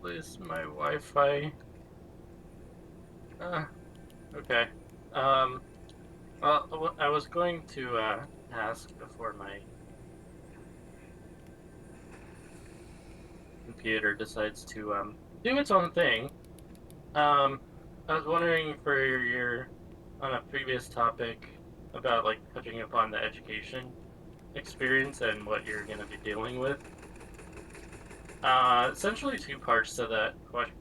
replace my Wi-Fi. Okay. Um, well, I was going to ask before my computer decides to do its own thing. Um, I was wondering for your on a previous topic about like touching upon the education experience and what you're going to be dealing with. Essentially two parts to that question,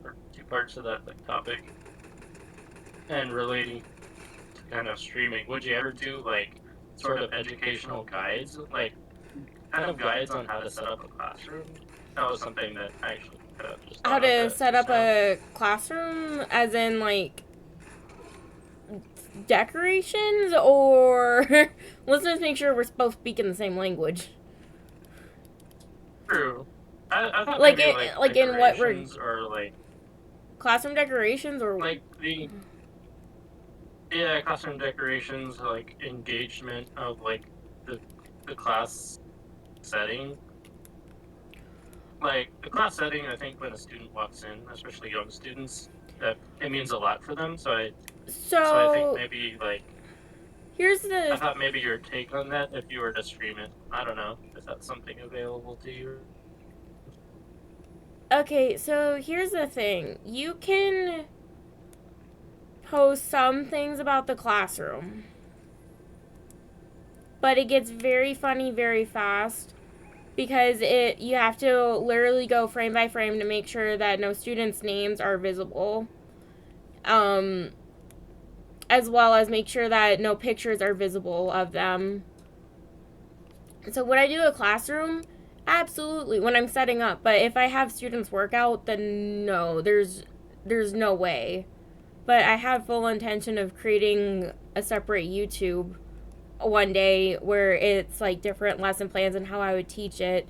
or two parts to that like topic, and relating to kind of streaming. Would you ever do like sort of educational guides, like kind of guides on how to set up a classroom? That was something that I actually just How thought of to that set just up now. a classroom, as in like decorations, or let's just make sure we're both speaking the same language. True. I thought Like maybe it, like like in what we're decorations or classroom decorations, or like the classroom decorations, like engagement of like the the class setting. Like the class setting, I think when a student walks in, especially young students, that it means a lot for them. So I think so maybe like here's I the thought maybe your take on that if you were to stream it. I don't know if that's something available to you. okay. So here's the thing: you can post some things about the classroom, but it gets very funny very fast because it you have to literally go frame by frame to make sure that no students' names are visible. Um, as well as make sure that no pictures are visible of them. So when I do a classroom, absolutely when I'm setting up, but if I have students work out, then no, there's no way. But I have full intention of creating a separate YouTube one day where it's like different lesson plans and how I would teach it.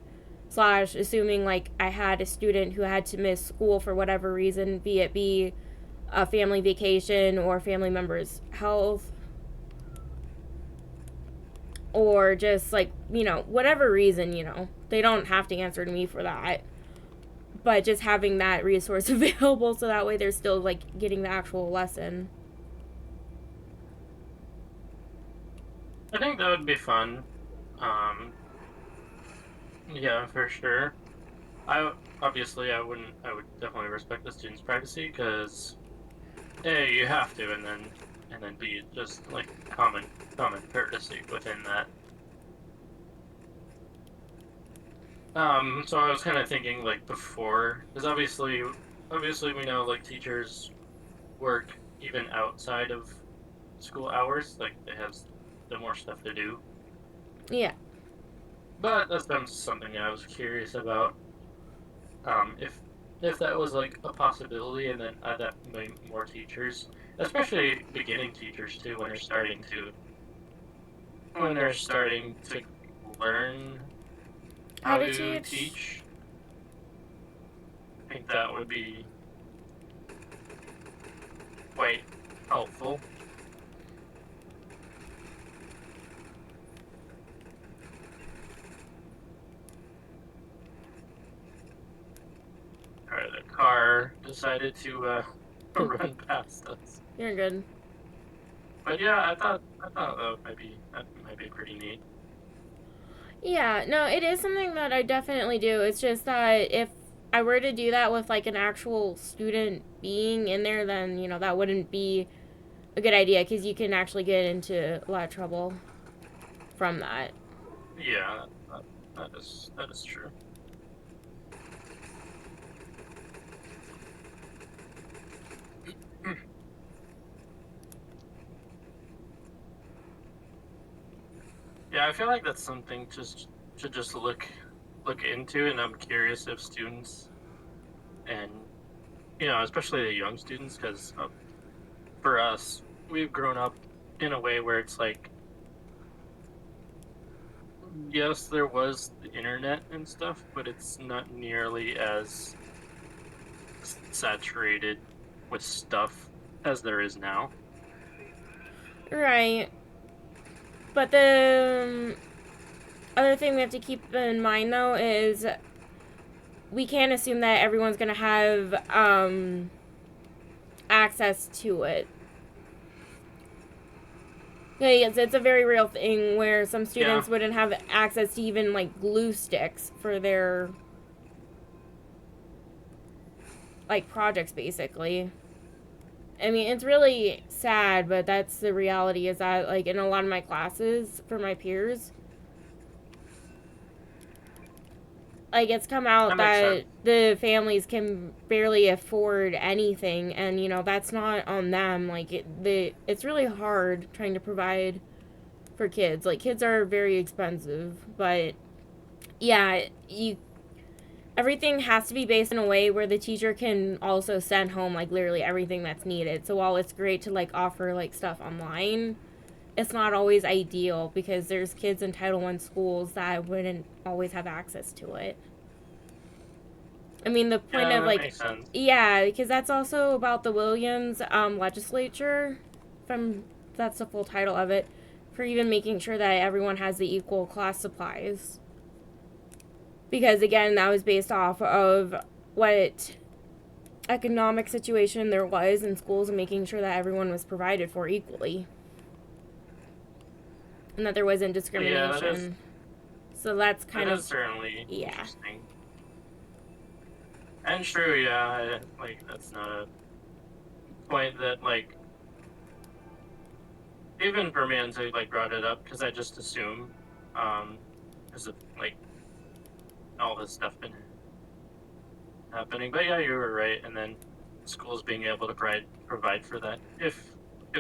Slash, assuming like I had a student who had to miss school for whatever reason, be a family vacation or family member's health, or just like, whatever reason, they don't have to answer to me for that. But just having that resource available so that way they're still like getting the actual lesson. I think that would be fun. Um, yeah, for sure. I obviously I would definitely respect the student's privacy because A, you have to, and then B, just like common courtesy within that. So I was kind of thinking like before, because obviously we know like teachers work even outside of school hours, like they have the more stuff to do. Yeah. But that's been something I was curious about. If that was like a possibility, and then add that more teachers, especially beginning teachers too, when they're starting to learn How how to to teach? teach. I think that would be quite helpful. Or the car decided to run past us. You're good. But yeah, I thought that might be pretty neat. Yeah, no, it is something that I definitely do. It's just that if I were to do that with like an actual student being in there, then, that wouldn't be a good idea because you can actually get into a lot of trouble from that. Yeah, that is true. Yeah, I feel like that's something just to just look into, and I'm curious if students and especially the young students, because for us, we've grown up in a way where it's like, yes, there was the internet and stuff, but it's not nearly as saturated with stuff as there is now. Right. But the other thing we have to keep in mind though is we can't assume that everyone's going to have access to it. Yeah, it's a very real thing where some Yeah, students wouldn't have access to even like glue sticks for their like projects basically. I mean, it's really sad, but that's the reality is that like in a lot of my classes for my peers, like it's come out that makes sense. that the families can barely afford anything and that's not on them. Like it's really hard trying to provide for kids. Like kids are very expensive, but yeah, you everything has to be based in a way where the teacher can also send home like literally everything that's needed. So while it's great to like offer like stuff online, it's not always ideal because there's kids in Title I schools that wouldn't always have access to it. I mean, the point Yeah, of that like, makes sense. yeah, because that's also about the Williams legislature. From that's the full title of it, for even making sure that everyone has the equal class supplies. Because again, that was based off of what economic situation there was in schools and making sure that everyone was provided for equally and that there wasn't Yeah, that is discrimination. So that's that kind of is certainly yeah. interesting. And true, yeah, like that's not a point that like even for me until like brought it up because I just assume because of like all this stuff been happening. But yeah, you were right. And then schools being able to provide for that if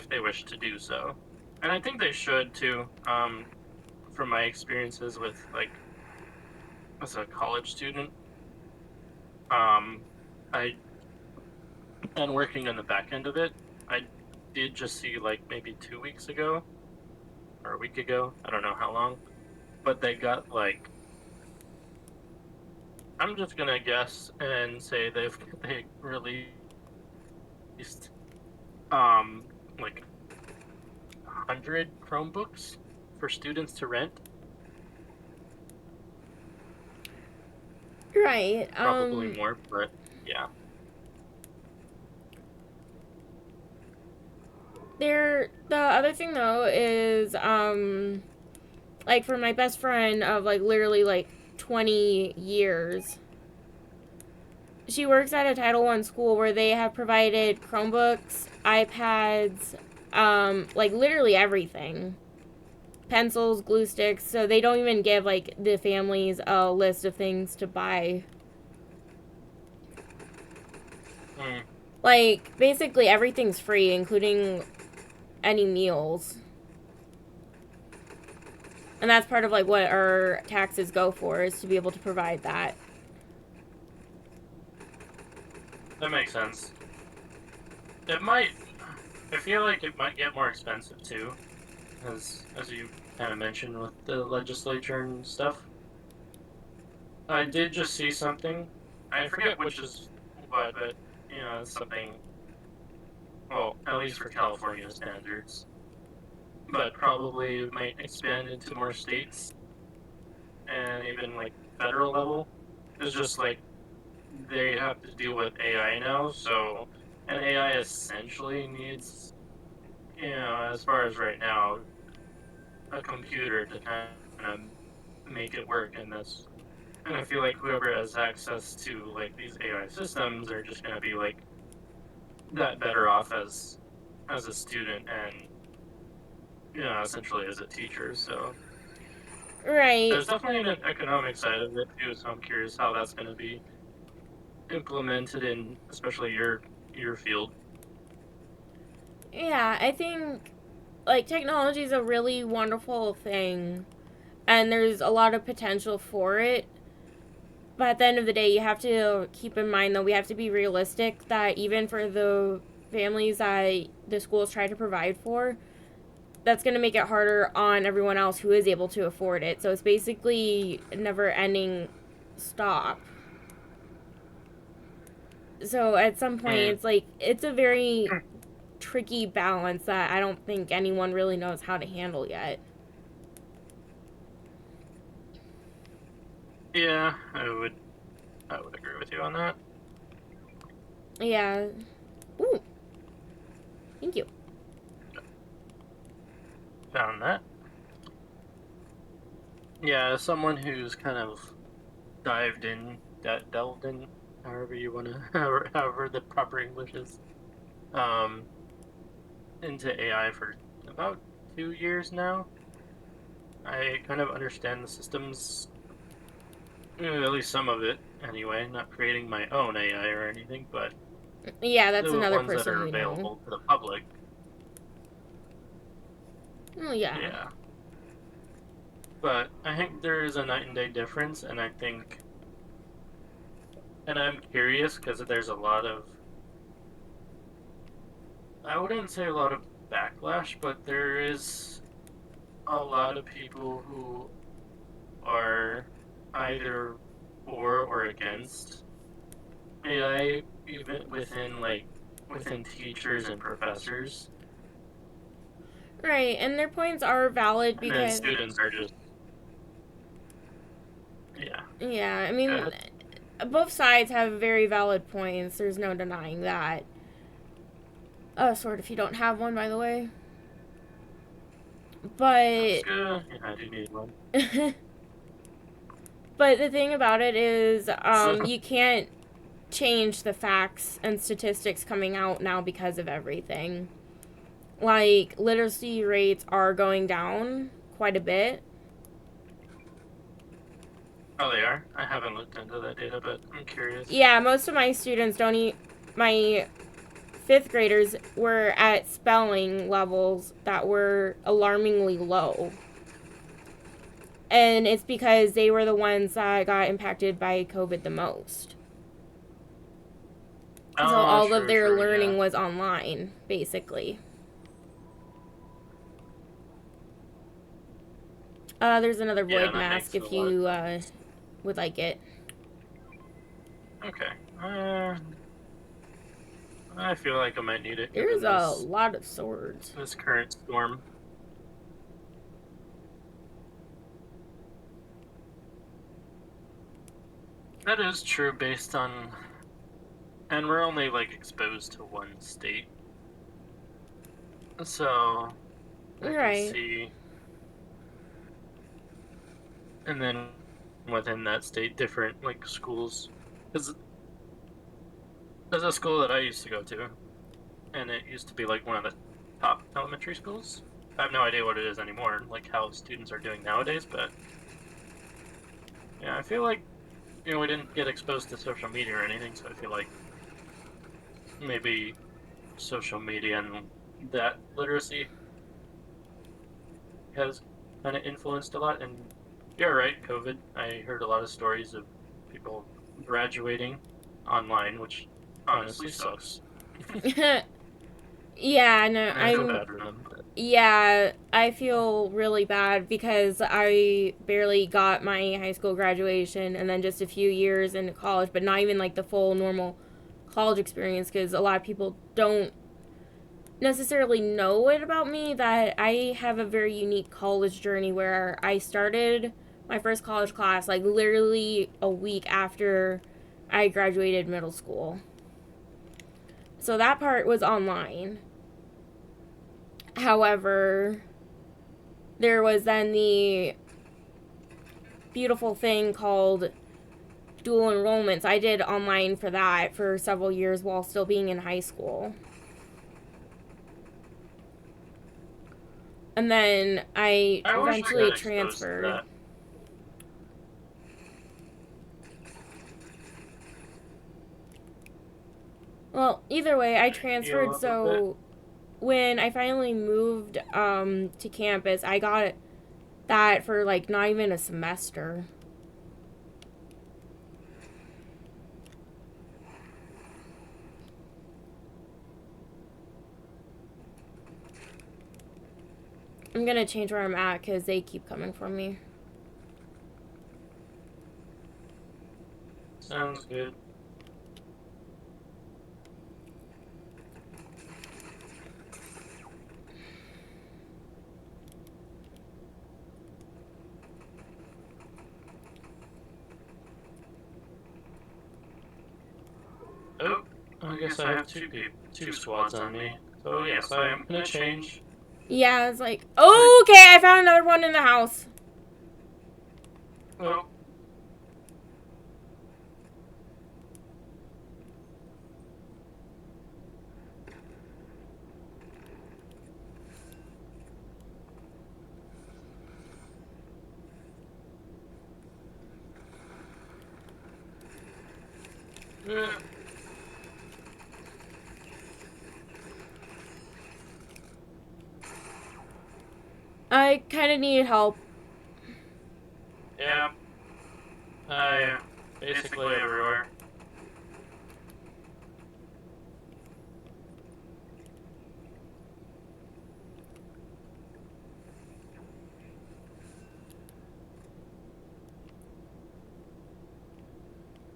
they wish to do so, and I think they should too. From my experiences with like as a college student, um, I and working on the back end of it, I did just see like maybe 2 weeks ago or a week ago. I don't know how long, but they got like I'm just gonna guess and say they released like 100 Chromebooks for students to rent. Right. Probably more, but yeah. There the other thing though is like for my best friend of like literally like 20 years. She works at a Title I school where they have provided Chromebooks, iPads, like literally everything. Pencils, glue sticks, so they don't even give like the families a list of things to buy. Mm, Like basically everything's free, including any meals. And that's part of like what our taxes go for is to be able to provide that. that makes sense. It might. I feel like it might get more expensive too, as you kind of mentioned with the legislature and stuff. I did just see something. I forget which is what, but it's something. Well, at least for California standards, but probably might expand into more states and even like federal level. It's just like they have to deal with AI now, so and AI essentially needs, as far as right now, a computer to kind of make it work, and I feel like whoever has access to like these AI systems are just going to be like that better off as a student and essentially as a teacher. So Right. there's definitely an economic side of it too. So I'm curious how that's going to be implemented in especially your field. Yeah, I think like technology is a really wonderful thing and there's a lot of potential for it. But at the end of the day, you have to keep in mind though we have to be realistic that even for the families that the schools try to provide for, that's going to make it harder on everyone else who is able to afford it. So it's basically a never ending stop. So at some point, Mm. it's like, it's a very tricky balance that I don't think anyone really knows how to handle yet. Yeah, I would agree. with you on that. Yeah. Ooh, thank you. Found that. Yeah, as someone who's kind of delved in, however you want to, however the proper English is, um, into AI for about 2 years now. I kind of understand the systems, at least some of it anyway. Not creating my own AI or anything, but Yeah, that's the another ones that person are we know. available to the public. Oh, yeah. Yeah, but I think there is a night and day difference, and I think, and I'm curious because there's a lot of, I wouldn't say a lot of backlash, but there is a lot of people who are either for or against AI, even within teachers and professors, Right, and their points are valid and then because, students are just, yeah. yeah, I Go mean, ahead. both sides have very valid points. There's no denying that. Sword if you don't have one, by the way. That's But, good. Yeah, I do need one. but the thing about it is, So, you can't change the facts and statistics coming out now because of everything. Like, literacy rates are going down quite a bit. oh, they are. I haven't looked into that data, but I'm curious. Yeah, most of my students don't eat. My fifth graders were at spelling levels that were alarmingly low. And it's because they were the ones that got impacted by COVID the most. So Oh, all of true, their true. Yeah, learning was online, basically. There's another yeah, void that mask makes a if lot of you sense. would like it. Okay. I feel like I might need it There's given a this lot of swords. this current storm. That is true based on, and we're only like exposed to one state, so I can Right. see, and then within that state, different like schools. Because there's a school that I used to go to, and it used to be like one of the top elementary schools. I have no idea what it is anymore, like how students are doing nowadays, but yeah, I feel like, we didn't get exposed to social media or anything, so I feel like maybe social media and that literacy has kind of influenced a lot. And you're right, COVID. I heard a lot of stories of people graduating online, which honestly sucks. Yeah, no, And I feel I'm. bad for them. But Yeah, I feel really bad because I barely got my high school graduation and then just a few years into college, but not even like the full normal college experience because a lot of people don't necessarily know it about me that I have a very unique college journey where I started my first college class like literally a week after I graduated middle school. So that part was online. However, there was then the beautiful thing called dual enrollments. I did online for that for several years while still being in high school. And then I I wish I eventually got exposed to transferred. that. Well, either way, I I heal transferred up a bit. so when I finally moved to campus, I got that for like not even a semester. I'm gonna change where I'm at because they keep coming for me. Sounds good. guess I have two squads on me. So yes, I am gonna change. Yeah, it's like, I okay, I found another one in the house. oh uh, I kind of need help. yeah, I basically everywhere.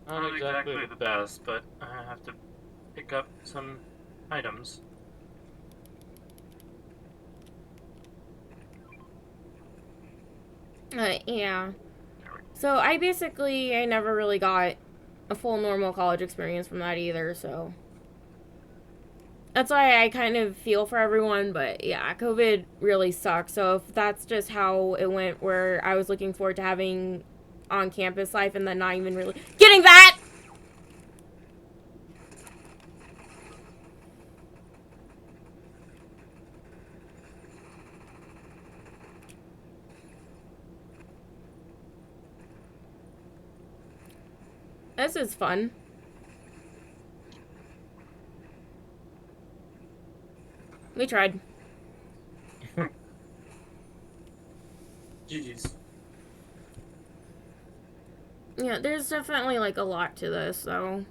Not exactly the best, but I have to pick up some items. Yeah. So I never really got a full normal college experience from that either, so that's why I kind of feel for everyone, but yeah, COVID really sucks. So if that's just how it went, where I was looking forward to having on campus life and then not even really getting that, this is fun. We tried. GG's. Yeah, there's definitely like a lot to this, though.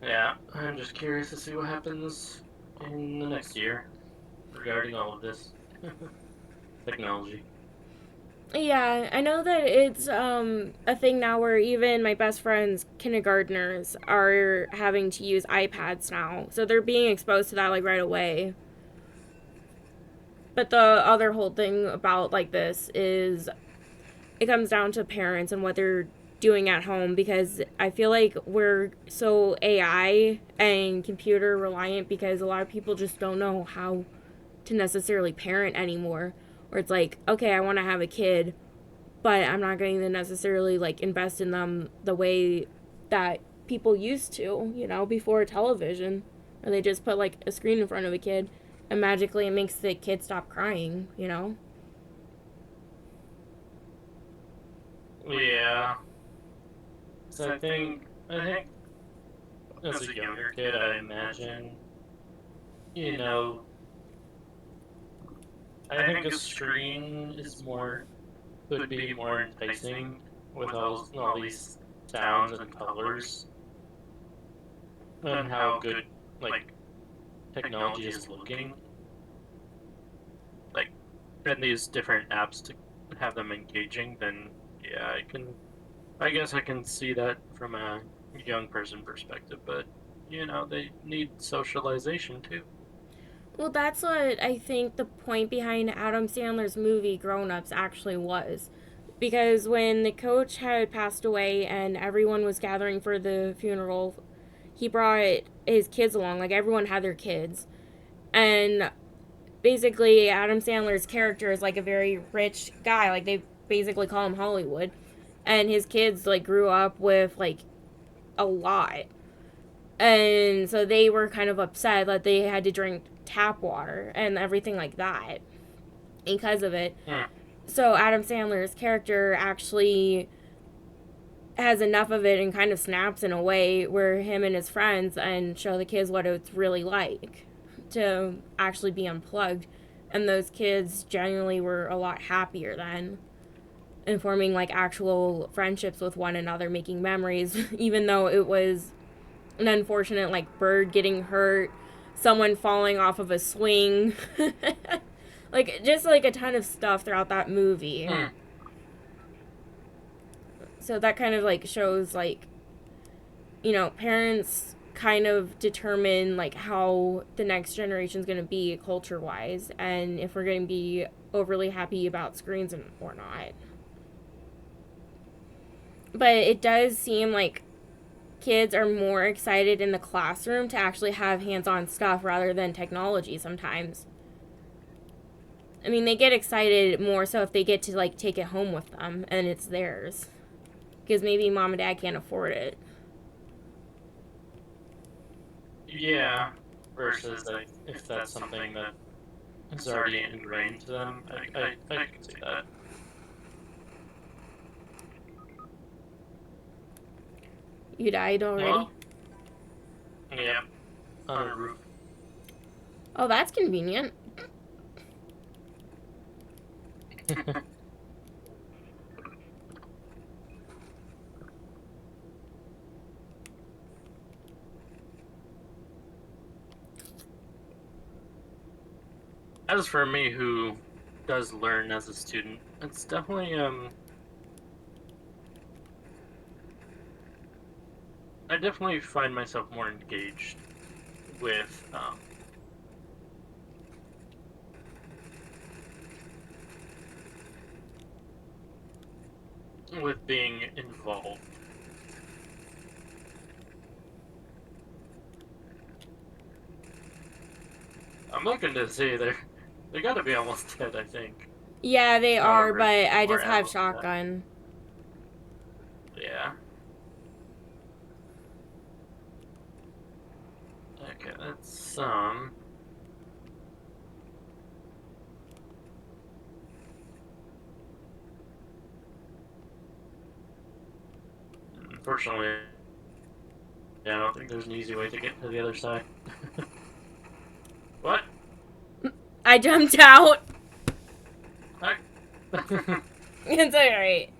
Yeah, I'm just curious to see what happens in the next year regarding all of this technology. Yeah, I know that it's a thing now where even my best friends, kindergartners, are having to use iPads now. So they're being exposed to that like right away. But the other whole thing about like this is it comes down to parents and what they're doing at home, because I feel like we're so AI and computer reliant because a lot of people just don't know how to necessarily parent anymore. Or it's like, okay, I want to have a kid, but I'm not going to necessarily like invest in them the way that people used to, before television. Or they just put like a screen in front of a kid and magically it makes the kid stop crying. Yeah, so I think as a younger kid, I imagine, you know, I think a screen is more could be more enticing with all these sounds and colors and how good like technology is looking, like and these different apps to have them engaging. Then yeah, I guess I can see that from a young person perspective, but they need socialization too. Well, that's what I think the point behind Adam Sandler's movie Grown Ups actually was. Because when the coach had passed away and everyone was gathering for the funeral, he brought his kids along. Like, everyone had their kids. And basically, Adam Sandler's character is like a very rich guy. Like, they basically call him Hollywood. And his kids, like, grew up with, like, a lot. And so they were kind of upset that they had to drink tap water and everything like that because of it. Hmm. So Adam Sandler's character actually has enough of it and kind of snaps in a way where him and his friends and show the kids what it's really like to actually be unplugged. And those kids genuinely were a lot happier then, and forming like actual friendships with one another, making memories, even though it was an unfortunate like bird getting hurt, someone falling off of a swing. Like, just like a ton of stuff throughout that movie. Hmm. So that kind of like shows like, parents kind of determine like how the next generation is going to be culture wise, and if we're going to be overly happy about screens and or not. But it does seem like kids are more excited in the classroom to actually have hands-on stuff rather than technology sometimes. I mean, they get excited more so if they get to like take it home with them and it's theirs. Because maybe mom and dad can't afford it. Yeah, versus like if that's something that is already ingrained to them, I can see that. You died already? Well, yeah, on a roof. Oh, that's convenient. As for me, who does learn as a student, it's definitely I definitely find myself more engaged with being involved. I'm looking to see they got to be almost dead, I think. Yeah, they are, However, but I more just have ammo for that. shotgun. Yeah. Okay, that's unfortunately, yeah, I don't think there's an easy way to get to the other side. What? I jumped out. I... It's alright.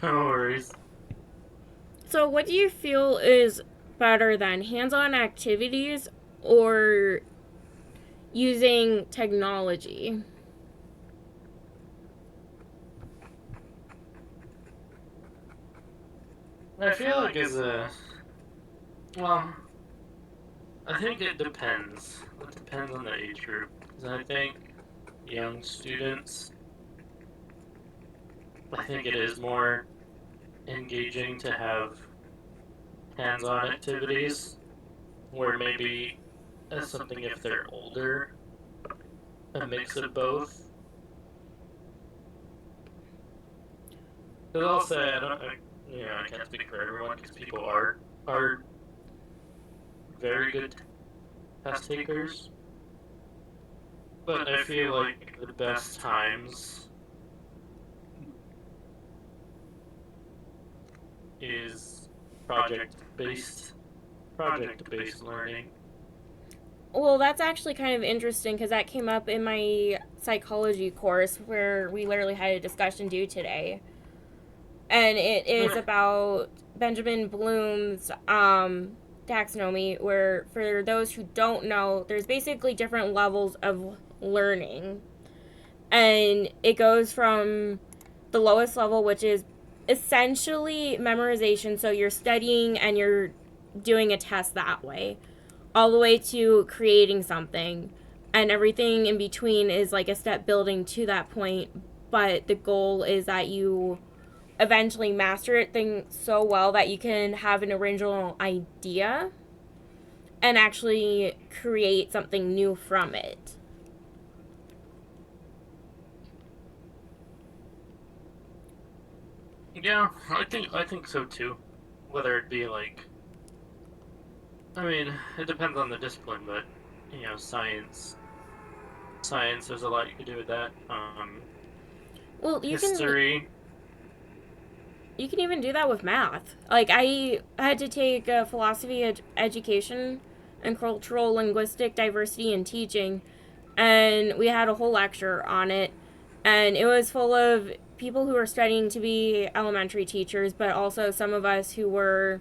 No worries. So, what do you feel is better than hands on activities or using technology? I feel like as a well, I think it depends. It depends on the age group. Because I think young students, I think it is more engaging to have hands-on activities where maybe as something if they're older, a mix of both. Because I'll say I don't, I can't speak for everyone because people are very good test takers, but I feel like the best times is project-based project-based learning. Well, that's actually kind of interesting because that came up in my psychology course where we literally had a discussion due today. And it is about Benjamin Bloom's taxonomy, where for those who don't know, there's basically different levels of learning. And it goes from the lowest level, which is essentially memorization, so you're studying and you're doing a test that way, all the way to creating something. And everything in between is like a step building to that point. But the goal is that you eventually master it thing so well that you can have an original idea and actually create something new from it. Yeah, I think so too. Whether it be like, I mean, it depends on the discipline, but science, there's a lot you could do with that. Well, History. you can even do that with math. Like I had to take a philosophy education and cultural linguistic diversity in teaching, and we had a whole lecture on it, and it was full of people who were studying to be elementary teachers, but also some of us who were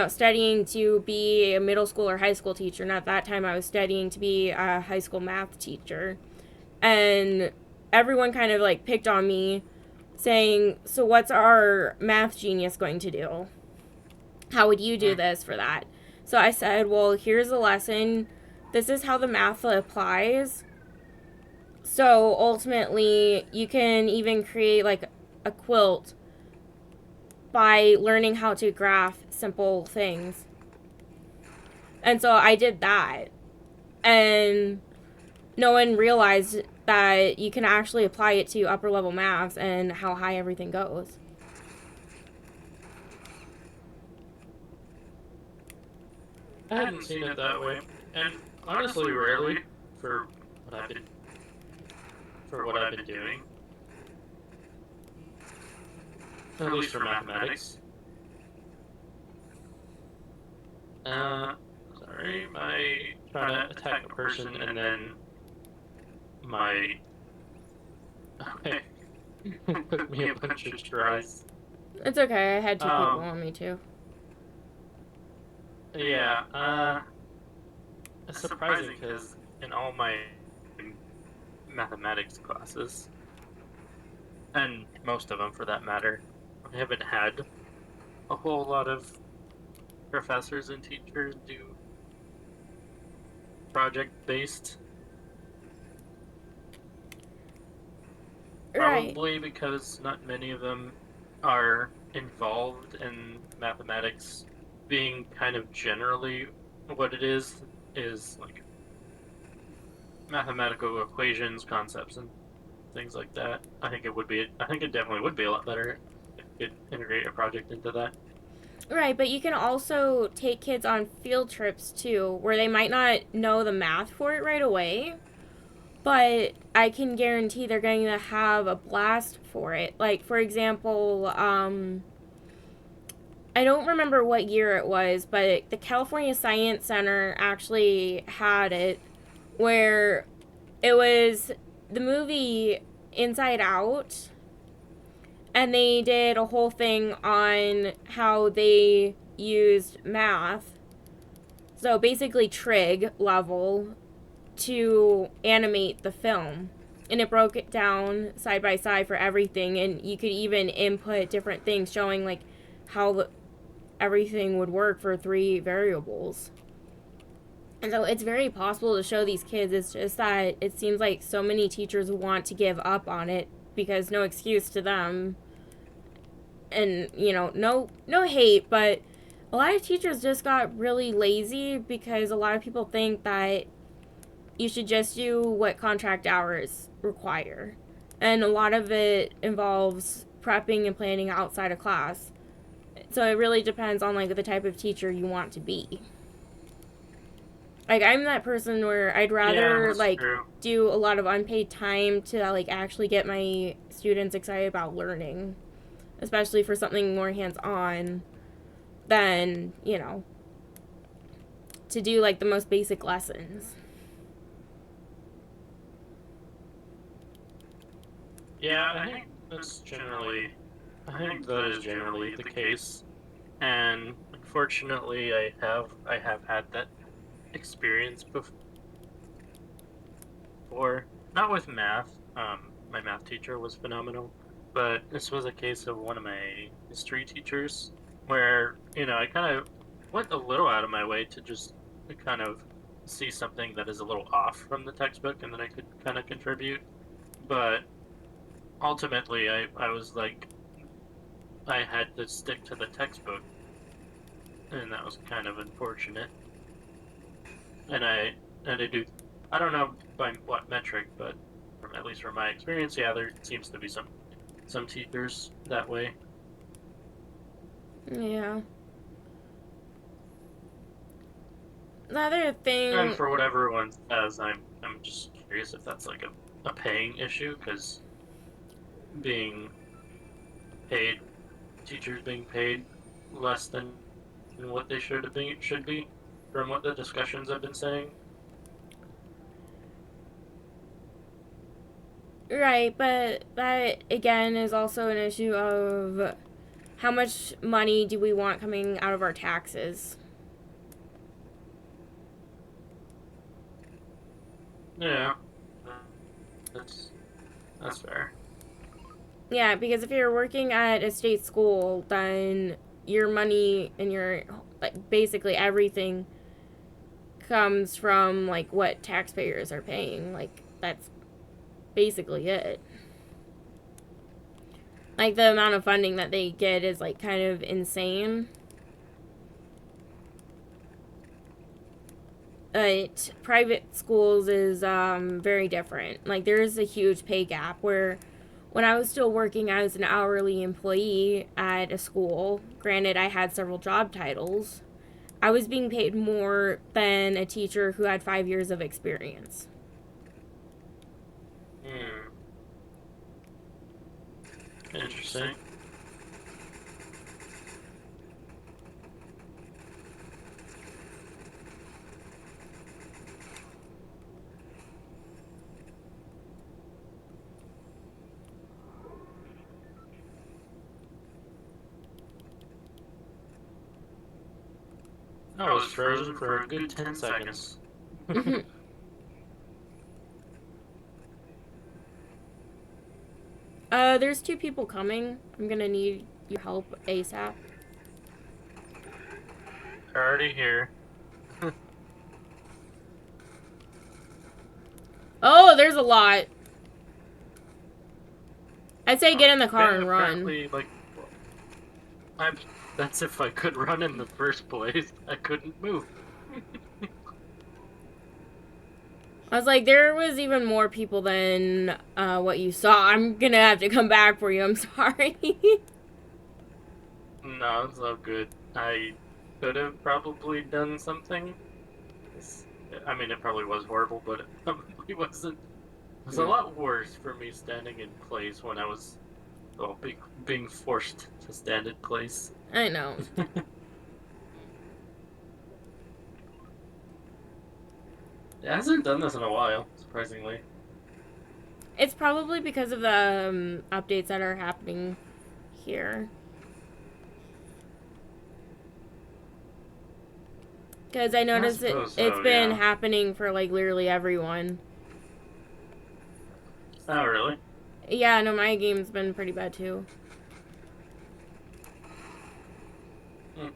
studying to be a middle school or high school teacher. And at that time, I was studying to be a high school math teacher. And everyone kind of like picked on me, saying, "So, what's our math genius going to do? How would you do Mm, this for that?" So I said, "Well, here's a lesson. This is how the math applies. So ultimately, you can even create like a quilt by learning how to graph simple things. And so I did that. And no one realized that you can actually apply it to upper level maths and how high everything goes. I hadn't seen it that way, and honestly, rarely for what I've been what I've been doing, at least for mathematics. Uh, Sorry, my trying to attack a person and then my okay took me a bunch of tries. It's okay. I had two people Um, on me too. yeah, it's surprising because in all my mathematics classes, and most of them for that matter, I haven't had a whole lot of professors and teachers do project based. Right. Probably because not many of them are involved in mathematics being kind of generally what it is like mathematical equations, concepts, and things like that. I think it definitely would be a lot better if you could integrate a project into that. Right, but you can also take kids on field trips too, where they might not know the math for it right away, but I can guarantee they're going to have a blast for it. Like, for example, I don't remember what year it was, but the California Science Center actually had it where it was the movie Inside Out, and they did a whole thing on how they used math. So basically, trig level to animate the film. And it broke it down side by side for everything. And you could even input different things showing like how everything would work for three variables. And so it's very possible to show these kids. It's just that it seems like so many teachers want to give up on it because no excuse to them. And no hate, but a lot of teachers just got really lazy because a lot of people think that you should just do what contract hours require. And a lot of it involves prepping and planning outside of class. So it really depends on like the type of teacher you want to be. Like I'm that person where I'd Yeah, rather that's like true. do a lot of unpaid time to like actually get my students excited about learning, especially for something more hands-on than, to do like the most basic lessons. Yeah, I think that is generally the case. And unfortunately, I have had that experience before. Not with math. My math teacher was phenomenal, but this was a case of one of my history teachers where, I kind of went a little out of my way to just kind of see something that is a little off from the textbook and then I could kind of contribute. But ultimately, I was like, I had to stick to the textbook, and that was kind of unfortunate. And I do, I don't know by what metric, but at least from my experience, yeah, there seems to be some teachers that way. Yeah. The other And thing, for what everyone says, I'm just curious if that's like a paying issue because being paid teachers being paid less than what they should be from what the discussions have been saying. right, but that again is also an issue of how much money do we want coming out of our taxes? Yeah, that's that's fair. Yeah, because if you're working at a state school, then your money and your like basically everything comes from like what taxpayers are paying. Like that's basically it. Like the amount of funding that they get is like kind of insane. But private schools is very different. Like there is a huge pay gap where when I was still working as an hourly employee at a school, granted I had several job titles, I was being paid more than a teacher who had 5 years of experience. Hmm. Interesting. I was frozen for a good 10 seconds. There's two people coming. I'm gonna need your help ASAP. Already here. Oh, there's a lot. I'd say get in the car and run. Apparently, like, I'm. That's if I could run in the first place. I couldn't move. I was like, there was even more people than what you saw. I'm gonna have to come back for you. I'm sorry. No, it's all good. I could have probably done something. I mean, it probably was horrible, but it probably wasn't. It was a lot worse for me standing in place when I was, well, being forced to stand in place. I know. It hasn't done this in a while, surprisingly. It's probably because of the updates that are happening here. Because I I noticed suppose it's so, been yeah. happening for like literally everyone. Oh, really? Yeah, no, my game's been pretty bad too. Hmm.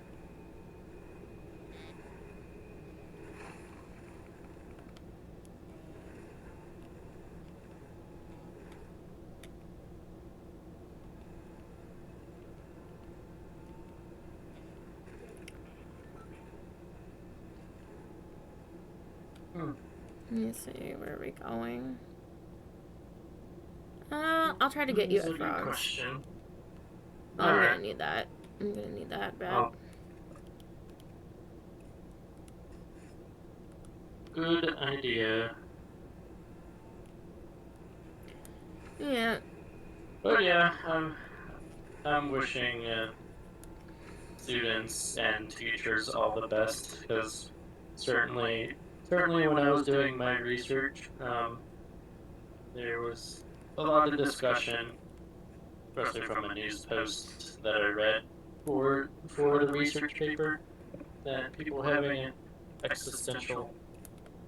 Hmm. Let me see, where are we going? I'll try to get you That's at a good frogs. question. Oh, I'm gonna Alright. need that. I'm gonna need that bad. Oh, good idea. Yeah. But yeah, I'm wishing students and teachers all the best because certainly when I was doing my research, there was a lot of discussion, especially from a news post that I read for the research paper, that people having an existential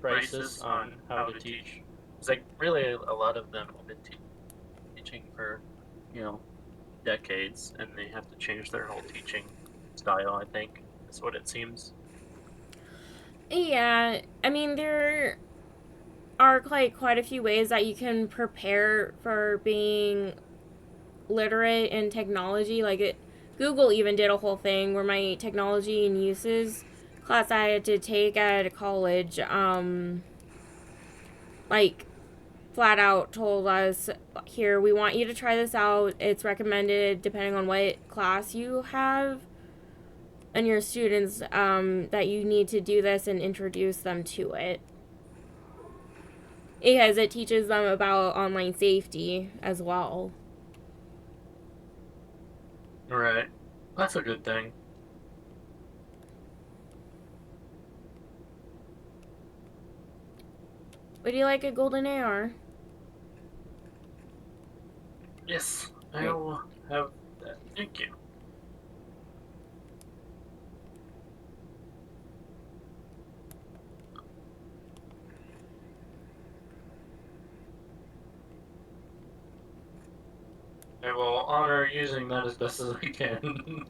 crisis on how to teach. It's like really a lot of them have been teaching for, you know, decades, and they have to change their whole teaching style. I think is what it seems. Yeah. I mean, there are like quite a few ways that you can prepare for being literate in technology. Google even did a whole thing where my technology and uses class I had to take at college, like flat out told us, here, we want you to try this out. It's recommended depending on what class you have and your students, that you need to do this and introduce them to it because it teaches them about online safety as well. Right, that's a good thing. Would you like a golden AR? Yes, Right. I'll have that. Thank you. I will honor using that as best as I can.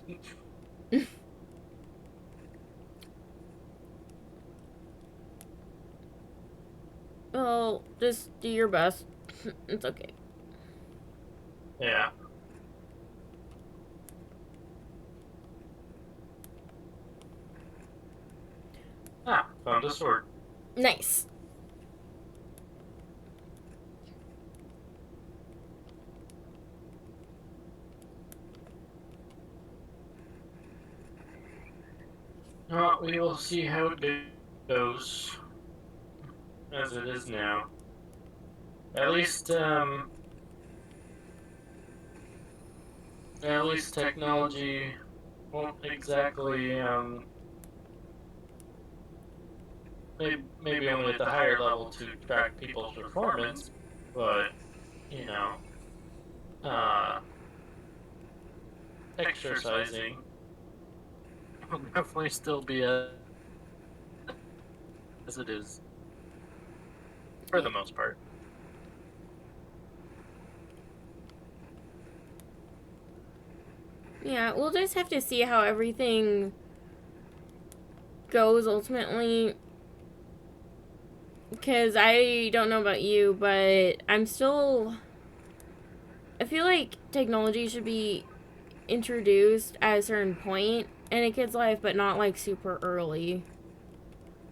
Well, just do your best. It's okay. Yeah. Found a sword. Nice. We will see how it goes as it is now. At least, at least technology won't exactly, maybe only at the higher level to track people's performance, but, you know, uh, exercising will definitely still be as it is for Yeah. the most part. Yeah, we'll just have to see how everything goes ultimately. Because I don't know about you, but I'm still. I feel like technology should be introduced at a certain point in a kid's life, but not like super early.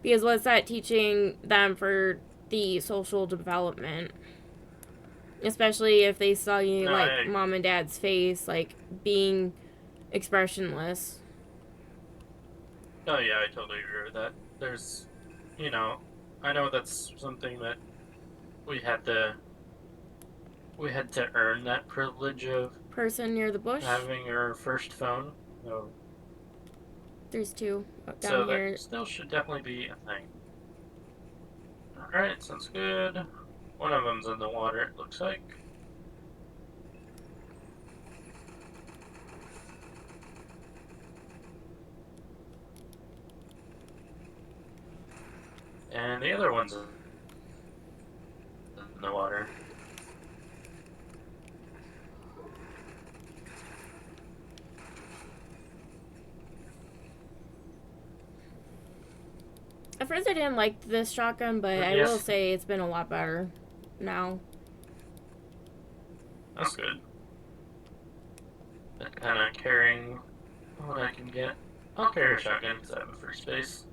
Because what's that teaching them for the social development? Especially if they saw you No, like mom and dad's face, like being expressionless. oh yeah, I totally agree with that. There's, you know, I know that's something that we had to we had to earn that privilege of Person near the bush. having our first phone. So, There's two down so that here. still should definitely be a thing. All right, sounds good. One of them's in the water, it looks like. And the other one's in the water. At first, I didn't like this shotgun, but I will Yes, say it's been a lot better now. that's good. That kind of carrying what I can get. I'll carry a shotgun because I have a free space.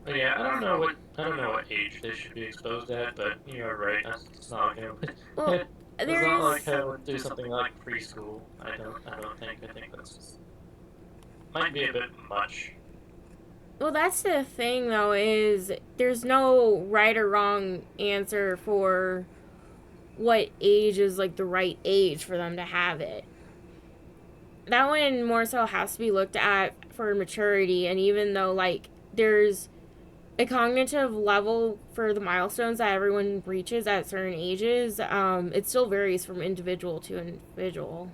But yeah, I don't know what age they should be exposed at, but you're right. It's not like Well, it's not like there's I would do something like preschool. I don't think. I think that's might be a bit much. well, that's the thing though is there's no right or wrong answer for what age is like the right age for them to have it. That one more so has to be looked at for maturity, and even though like there's a cognitive level for the milestones that everyone reaches at certain ages, it still varies from individual to individual.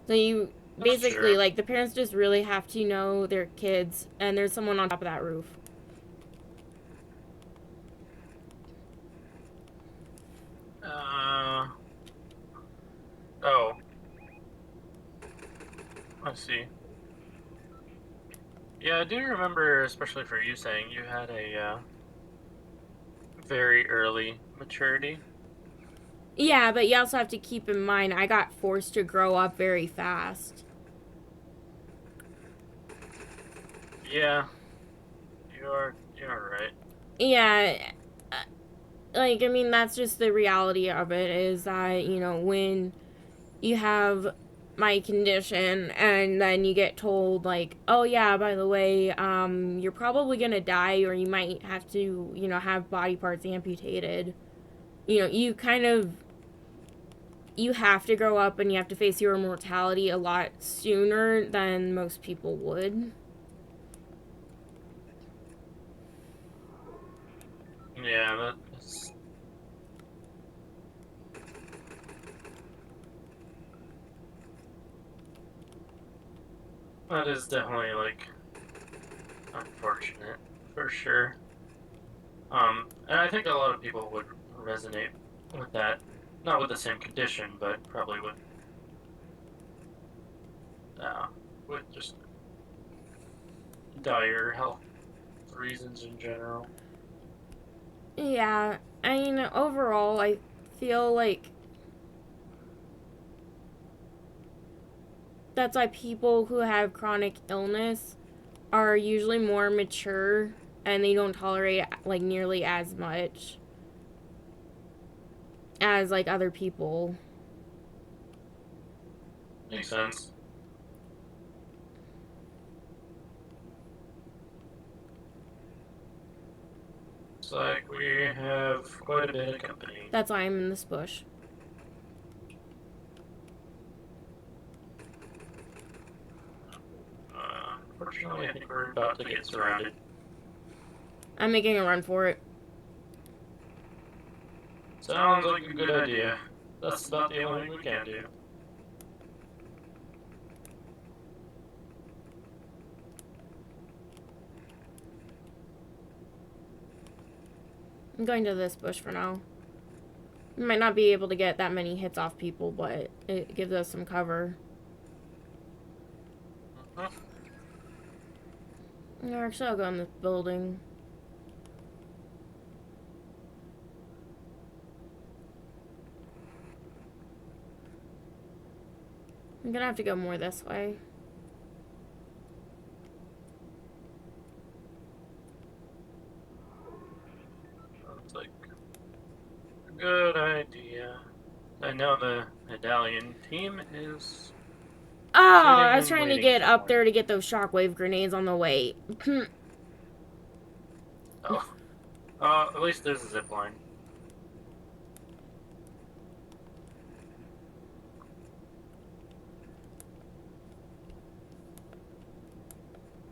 So you That's basically true. like the parents just really have to know their kids, and there's someone on top of that roof. Uh oh, I see. Yeah, I do remember, especially for you saying you had a very early maturity. Yeah, but you also have to keep in mind I got forced to grow up very fast. Yeah, you're right. Yeah, like I mean that's just the reality of it is that when you have my condition and then you get told like oh yeah by the way you're probably gonna die or you might have to have body parts amputated. You kind of you have to grow up and you have to face your mortality a lot sooner than most people would. Yeah, that is definitely like unfortunate for sure. And I think a lot of people would resonate with that. Not with the same condition, but probably uh, with just dire health reasons in general. Yeah, I mean, overall, I feel like that's why people who have chronic illness are usually more mature and they don't tolerate like nearly as much as like other people. Makes sense. Looks like we have quite a bit of company. That's why I'm in this bush. Unfortunately, I think we're about to get surrounded. I'm making a run for it. Sounds like a good idea. That's about the only thing we can do. I'm going to this bush for now. We might not be able to get that many hits off people, but it gives us some cover. Actually, I'll go in this building. I'm gonna have to go more this way. Sounds like a good idea. I know the medallion team is Oh, sitting I was and trying to waiting get up for there it. to get those shockwave grenades on the way. Oh, at least there's a zip line.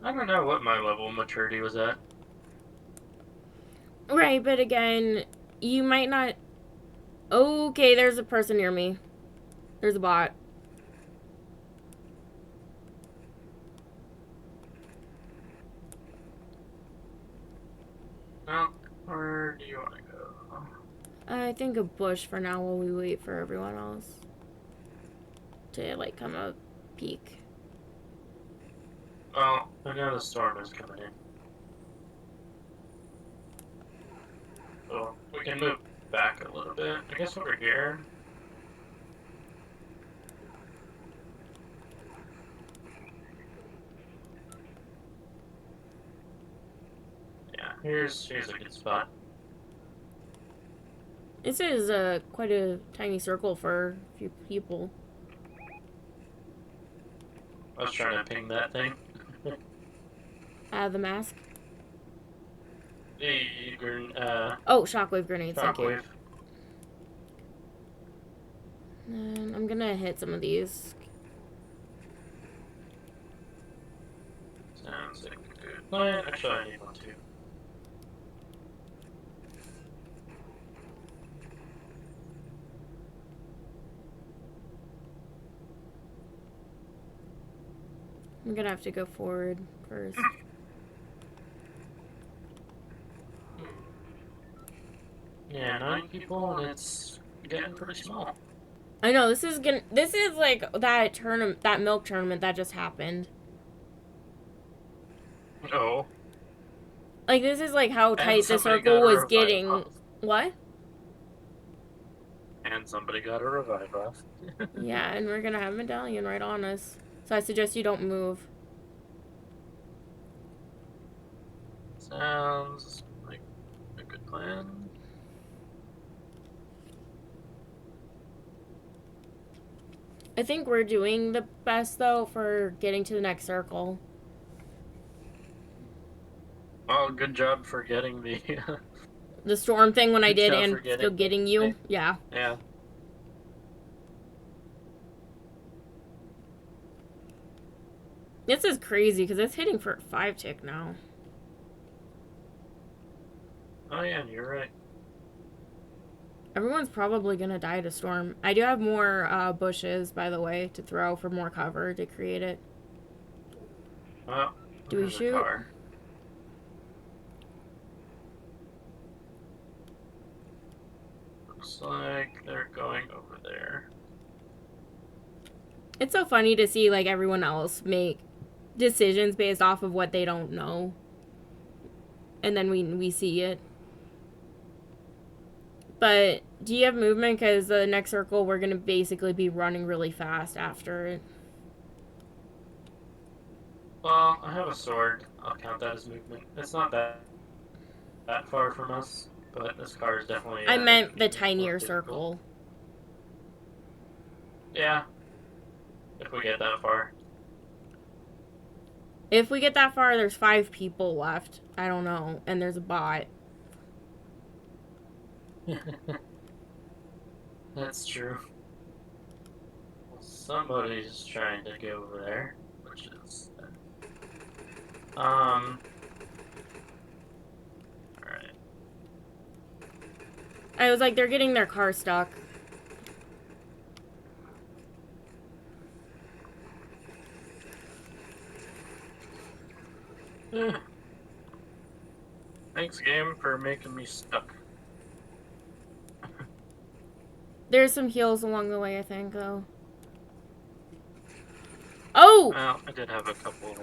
I don't know what my level of maturity was at. Right, but again, you might not. Okay, there's a person near me. There's a bot. Well, where do you want to go? I think a bush for now while we wait for everyone else to like come up peak. Well, I know the storm is coming in. So we can move back a little bit. I guess over here. Yeah, here's a good spot. This is quite a tiny circle for a few people. I was trying to ping that thing. The mask. The Oh, shockwave grenades. Thank you. shockwave. And I'm gonna hit some of these. Sounds like a good plan. Actually, I need one too. I'm gonna have to go forward first. Yeah, 9 people, and it's getting pretty small. I know this is gonna. This is like that tournament, that milk tournament that just happened. Oh, Like this is like how and tight the somebody circle got a was revive getting. buff. What? And somebody got a revive buff. Yeah, and we're gonna have a medallion right on us. So I suggest you don't move. Sounds like a good plan. I think we're doing the best though for getting to the next circle. Well, good job for getting the. The storm thing when I Good did job and for still getting getting the. you. Yeah. Yeah. This is crazy because it's hitting for 5 tick now. Oh yeah, you're right. Everyone's probably gonna die to storm. I do have more bushes, by the way, to throw for more cover to create it. Oh, Do we there's a shoot? car. Looks like they're going over there. It's so funny to see like everyone else make decisions based off of what they don't know, and then we see it. But do you have movement? Because the next circle, we're going to basically be running really fast after it. Well, I have a sword. I'll count that as movement. It's not that far from us, but this car is definitely I meant the making it more tinier difficult. circle. Yeah, if we get that far. If we get that far, there's 5 people left. I don't know. And there's a bot. That's true. Well, somebody's trying to go over there, which is all right. I was like, they're getting their car stuck. Eh, thanks, game, for making me stuck. There's some heals along the way, I think, though. Oh! Well, I did have a couple.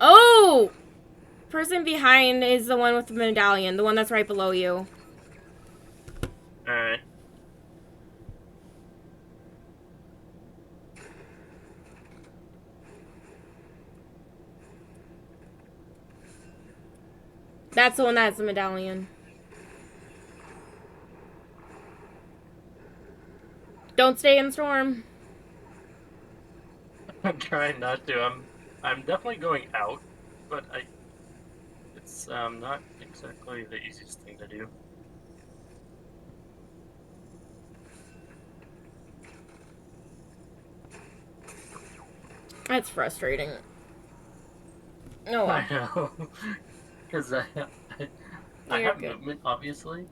Oh! Person behind is the one with the medallion, the one that's right below you. All right. That's the one that has the medallion. Don't stay in the storm. I'm trying not to. I'm definitely going out, but it's not exactly the easiest thing to do. That's frustrating. Oh well. I know, because I You're have good. movement, obviously,